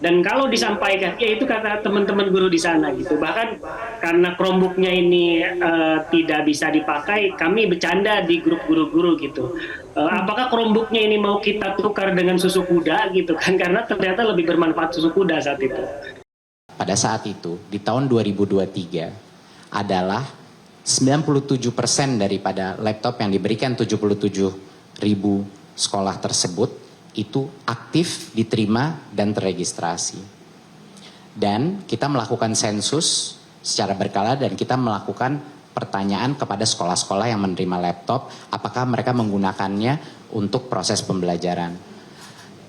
Dan kalau disampaikan, ya itu kata teman-teman guru di sana gitu. Bahkan karena Chromebooknya ini tidak bisa dipakai, kami bercanda di grup guru-guru gitu. Apakah Chromebooknya ini mau kita tukar dengan susu kuda gitu kan? Karena ternyata lebih bermanfaat susu kuda saat itu. Pada saat itu, di tahun 2023 adalah 97% daripada laptop yang diberikan 77.000 sekolah tersebut itu aktif, diterima, dan terregistrasi. Dan kita melakukan sensus secara berkala dan kita melakukan pertanyaan kepada sekolah-sekolah yang menerima laptop, apakah mereka menggunakannya untuk proses pembelajaran.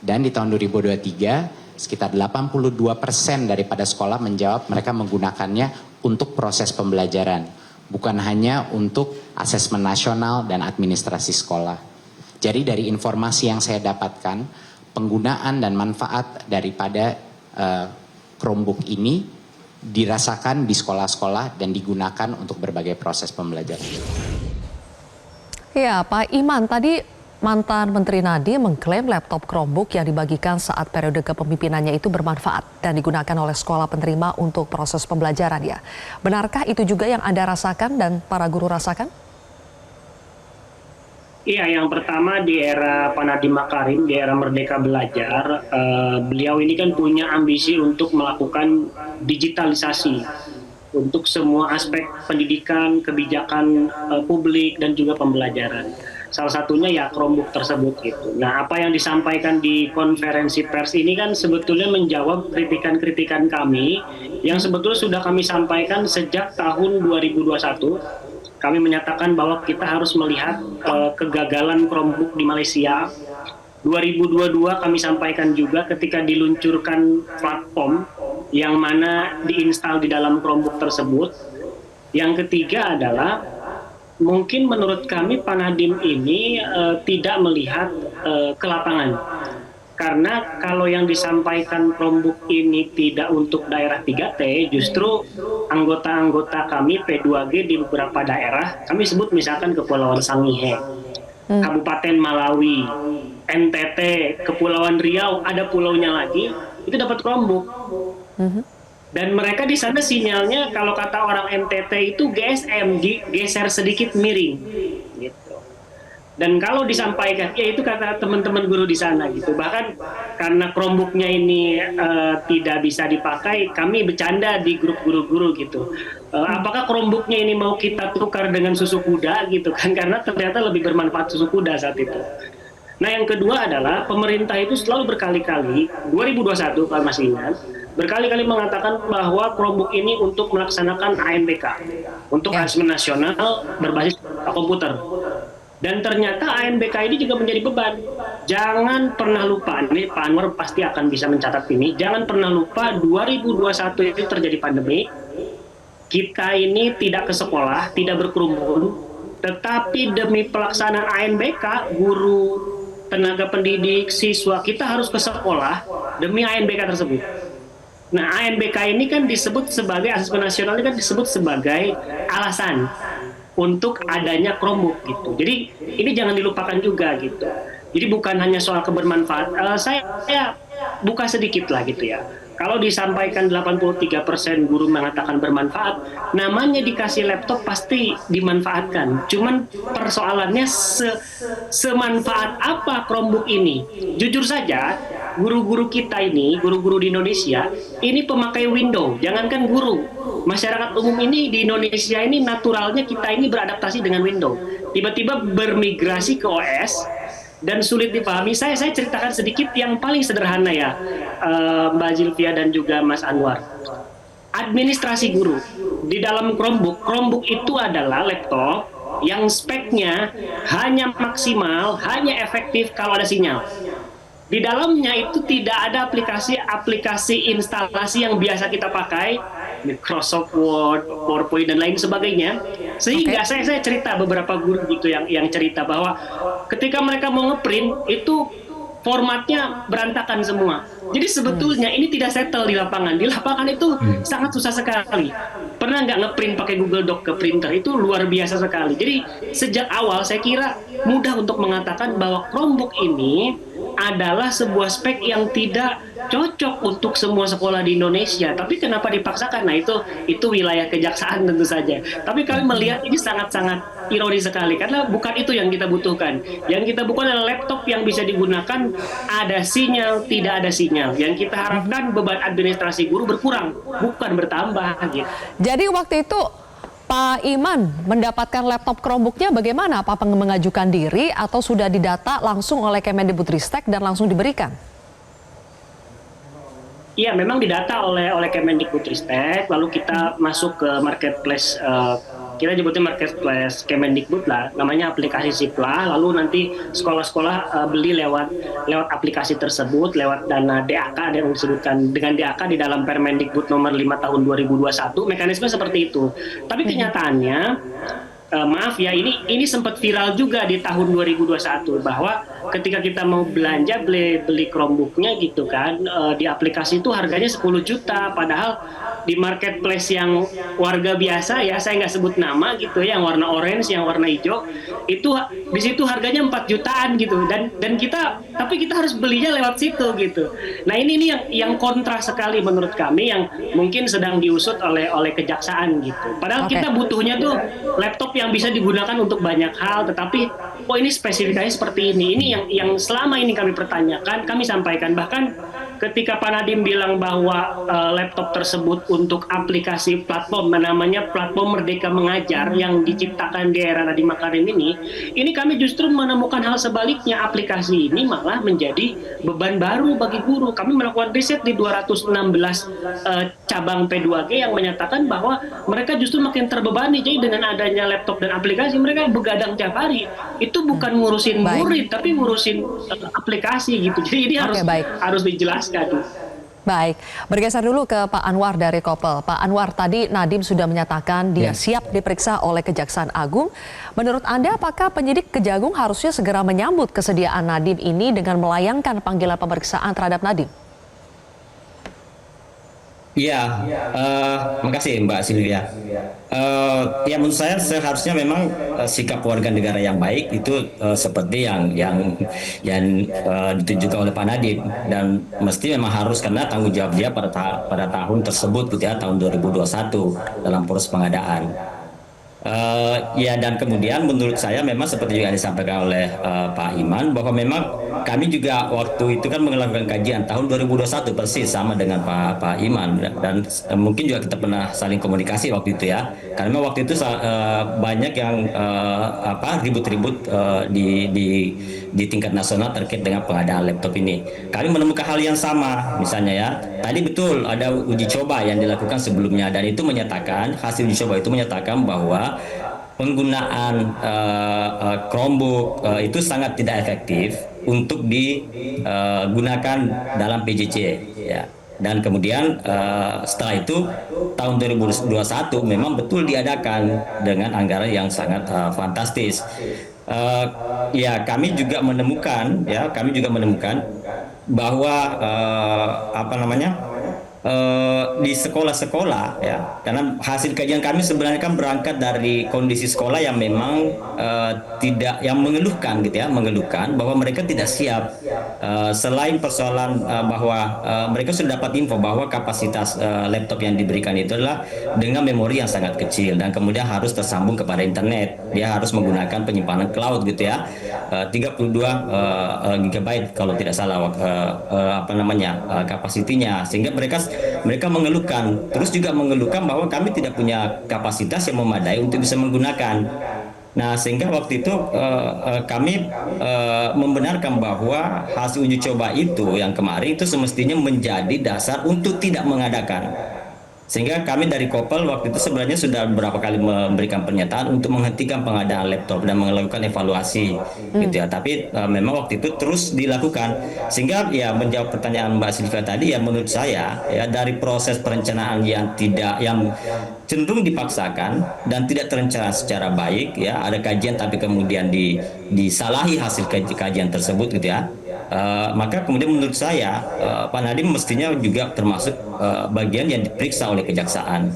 Dan di tahun 2023, sekitar 82% daripada sekolah menjawab mereka menggunakannya untuk proses pembelajaran, bukan hanya untuk asesmen nasional dan administrasi sekolah. Jadi dari informasi yang saya dapatkan, penggunaan dan manfaat daripada Chromebook ini dirasakan di sekolah-sekolah dan digunakan untuk berbagai proses pembelajaran. Ya, Pak Iman, tadi mantan Menteri Nadiem mengklaim laptop Chromebook yang dibagikan saat periode kepemimpinannya itu bermanfaat dan digunakan oleh sekolah penerima untuk proses pembelajaran ya. Benarkah itu juga yang Anda rasakan dan para guru rasakan? Iya, yang pertama di era Pak Nadiem Makarim, di era Merdeka Belajar, beliau ini kan punya ambisi untuk melakukan digitalisasi untuk semua aspek pendidikan, kebijakan publik, dan juga pembelajaran. Salah satunya ya Chromebook tersebut gitu. Nah, apa yang disampaikan di konferensi pers ini kan sebetulnya menjawab kritikan-kritikan kami yang sebetulnya sudah kami sampaikan sejak tahun 2021. Kami menyatakan bahwa kita harus melihat kegagalan Chromebook di Malaysia. 2022 kami sampaikan juga ketika diluncurkan platform yang mana diinstal di dalam Chromebook tersebut. Yang ketiga adalah mungkin menurut kami Pak Nadiem ini tidak melihat ke lapangan. Karena kalau yang disampaikan Chromebook ini tidak untuk daerah 3T, justru anggota-anggota kami P2G di beberapa daerah, kami sebut misalkan Kepulauan Sangihe, Kabupaten Malawi, NTT, Kepulauan Riau, ada pulaunya lagi, itu dapat Chromebook. Dan mereka di sana sinyalnya kalau kata orang NTT itu GSM, geser sedikit miring. Gitu. Dan kalau disampaikan, ya itu kata teman-teman guru di sana gitu. Bahkan karena Chromebooknya ini tidak bisa dipakai, kami bercanda di grup guru-guru gitu. Apakah Chromebooknya ini mau kita tukar dengan susu kuda gitu kan? Karena ternyata lebih bermanfaat susu kuda saat itu. Nah yang kedua adalah pemerintah itu selalu berkali-kali, 2021 Pak Mas ingat, berkali-kali mengatakan bahwa Chromebook ini untuk melaksanakan ANBK, untuk asesmen nasional berbasis komputer. Dan ternyata ANBK ini juga menjadi beban. Jangan pernah lupa, ini Pak Anwar pasti akan bisa mencatat ini, jangan pernah lupa 2021 itu terjadi pandemi, kita ini tidak ke sekolah, tidak berkerumun, tetapi demi pelaksanaan ANBK, guru, tenaga pendidik, siswa, kita harus ke sekolah demi ANBK tersebut. Nah, ANBK ini kan disebut sebagai, asesmen nasional ini kan disebut sebagai alasan untuk adanya Chromebook gitu. Jadi ini jangan dilupakan juga gitu. Jadi bukan hanya soal kebermanfaat. Saya buka sedikit lah gitu ya. Kalau disampaikan 83% guru mengatakan bermanfaat, namanya dikasih laptop pasti dimanfaatkan. Cuman persoalannya semanfaat apa Chromebook ini? Jujur saja, guru-guru kita ini, guru-guru di Indonesia, ini pemakai Windows. Jangankan guru, masyarakat umum ini di Indonesia ini naturalnya kita ini beradaptasi dengan Windows. Tiba-tiba bermigrasi ke OS, dan sulit dipahami. Saya ceritakan sedikit yang paling sederhana ya, Mbak Zilvia dan juga Mas Anwar. Administrasi guru di dalam Chromebook itu adalah laptop yang speknya hanya maksimal, hanya efektif kalau ada sinyal. Di dalamnya itu tidak ada aplikasi instalasi yang biasa kita pakai, Microsoft Word, PowerPoint dan lain sebagainya. Sehingga saya cerita beberapa guru gitu yang cerita bahwa ketika mereka mau ngeprint itu formatnya berantakan semua. Jadi sebetulnya ini tidak settle di lapangan. Di lapangan itu sangat susah sekali. Pernah nggak ngeprint pakai Google Doc ke printer? Itu luar biasa sekali. Jadi sejak awal saya kira mudah untuk mengatakan bahwa Chromebook ini adalah sebuah spek yang tidak cocok untuk semua sekolah di Indonesia, tapi kenapa dipaksakan? Nah, itu wilayah kejaksaan tentu saja. Tapi kami melihat ini sangat-sangat ironis sekali karena bukan itu yang kita butuhkan. Yang kita butuhkan adalah laptop yang bisa digunakan, ada sinyal, tidak ada sinyal. Yang kita harapkan beban administrasi guru berkurang, bukan bertambah gitu. Jadi waktu itu Pak Iman mendapatkan laptop Chromebook-nya bagaimana? Apa mengajukan diri atau sudah didata langsung oleh Kemendikbudristek dan langsung diberikan? Iya, memang didata oleh Kemendikbudristek, lalu kita masuk ke marketplace, kita nyebutnya marketplace Kemendikbud lah, namanya aplikasi Siplah. Lalu nanti sekolah-sekolah beli lewat aplikasi tersebut, lewat dana DAK yang disebutkan dengan DAK di dalam Permendikbud nomor 5 tahun 2021, mekanisme seperti itu. Tapi kenyataannya, maaf ya, ini sempat viral juga di tahun 2021 bahwa ketika kita mau belanja beli Chromebook-nya gitu kan, di aplikasi itu harganya 10 juta, padahal di marketplace yang warga biasa ya, saya nggak sebut nama gitu ya, yang warna orange, yang warna hijau, itu di situ harganya 4 jutaan gitu, dan kita harus belinya lewat situ gitu. Nah, ini yang kontra sekali menurut kami, yang mungkin sedang diusut oleh kejaksaan gitu. Padahal kita butuhnya tuh laptop yang bisa digunakan untuk banyak hal, tetapi ini spesifikasinya seperti ini. Ini yang selama ini kami pertanyakan, kami sampaikan. Bahkan ketika Pak Nadiem bilang bahwa laptop tersebut untuk aplikasi platform, namanya platform Merdeka Mengajar yang diciptakan di era Nadiem Makarim ini kami justru menemukan hal sebaliknya. Aplikasi ini malah menjadi beban baru bagi guru. Kami melakukan riset di 216 cabang P2G yang menyatakan bahwa mereka justru makin terbebani. Jadi dengan adanya laptop dan aplikasi, mereka begadang tiap hari. Itu bukan ngurusin murid, tapi ngurusin aplikasi gitu. Jadi ini harus dijelaskan. Baik, bergeser dulu ke Pak Anwar dari Kopel. Pak Anwar, tadi Nadiem sudah menyatakan dia siap diperiksa oleh Kejaksaan Agung. Menurut Anda, apakah penyidik Kejagung harusnya segera menyambut kesediaan Nadiem ini dengan melayangkan panggilan pemeriksaan terhadap Nadiem? Iya, makasih Mbak Silvia. Ya menurut saya seharusnya memang sikap warga negara yang baik itu seperti yang ditunjukkan oleh Pak Nadiem, dan mesti memang harus, karena tanggung jawab dia pada tahun tersebut gitu ya, tahun 2021 dalam proses pengadaan. Ya, dan kemudian menurut saya memang seperti juga disampaikan oleh Pak Iman, bahwa memang kami juga waktu itu kan melakukan kajian tahun 2021 persis sama dengan Pak Iman, dan mungkin juga kita pernah saling komunikasi waktu itu ya, karena waktu itu banyak yang ribut-ribut di tingkat nasional terkait dengan pengadaan laptop ini. Kami menemukan hal yang sama, misalnya ya, tadi betul ada uji coba yang dilakukan sebelumnya, dan itu menyatakan, hasil uji coba itu menyatakan bahwa penggunaan Chromebook itu sangat tidak efektif untuk digunakan dalam PJJ ya. Dan kemudian setelah itu tahun 2021 memang betul diadakan dengan anggaran yang sangat fantastis. Ya, kami juga menemukan bahwa di sekolah-sekolah ya, karena hasil kajian kami sebenarnya kan berangkat dari kondisi sekolah yang memang tidak, yang mengeluhkan gitu ya, mengeluhkan bahwa mereka tidak siap, selain persoalan bahwa mereka sudah dapat info bahwa kapasitas laptop yang diberikan itu adalah dengan memori yang sangat kecil dan kemudian harus tersambung kepada internet. Dia harus menggunakan penyimpanan cloud gitu ya, 32 GB kalau tidak salah kapasitinya, sehingga mereka mengeluhkan, terus juga mengeluhkan bahwa kami tidak punya kapasitas yang memadai untuk bisa menggunakan. Nah, sehingga waktu itu kami membenarkan bahwa hasil uji coba itu yang kemarin itu semestinya menjadi dasar untuk tidak mengadakan. Sehingga kami dari Kopel waktu itu sebenarnya sudah beberapa kali memberikan pernyataan untuk menghentikan pengadaan laptop dan melakukan evaluasi gitu ya. Tapi memang waktu itu terus dilakukan. Sehingga ya, menjawab pertanyaan Mbak Silvia tadi, ya menurut saya ya, dari proses perencanaan yang cenderung dipaksakan dan tidak terencana secara baik ya, ada kajian tapi kemudian disalahi hasil kajian tersebut gitu ya. Maka kemudian menurut saya Pak Nadiem mestinya juga termasuk bagian yang diperiksa oleh kejaksaan.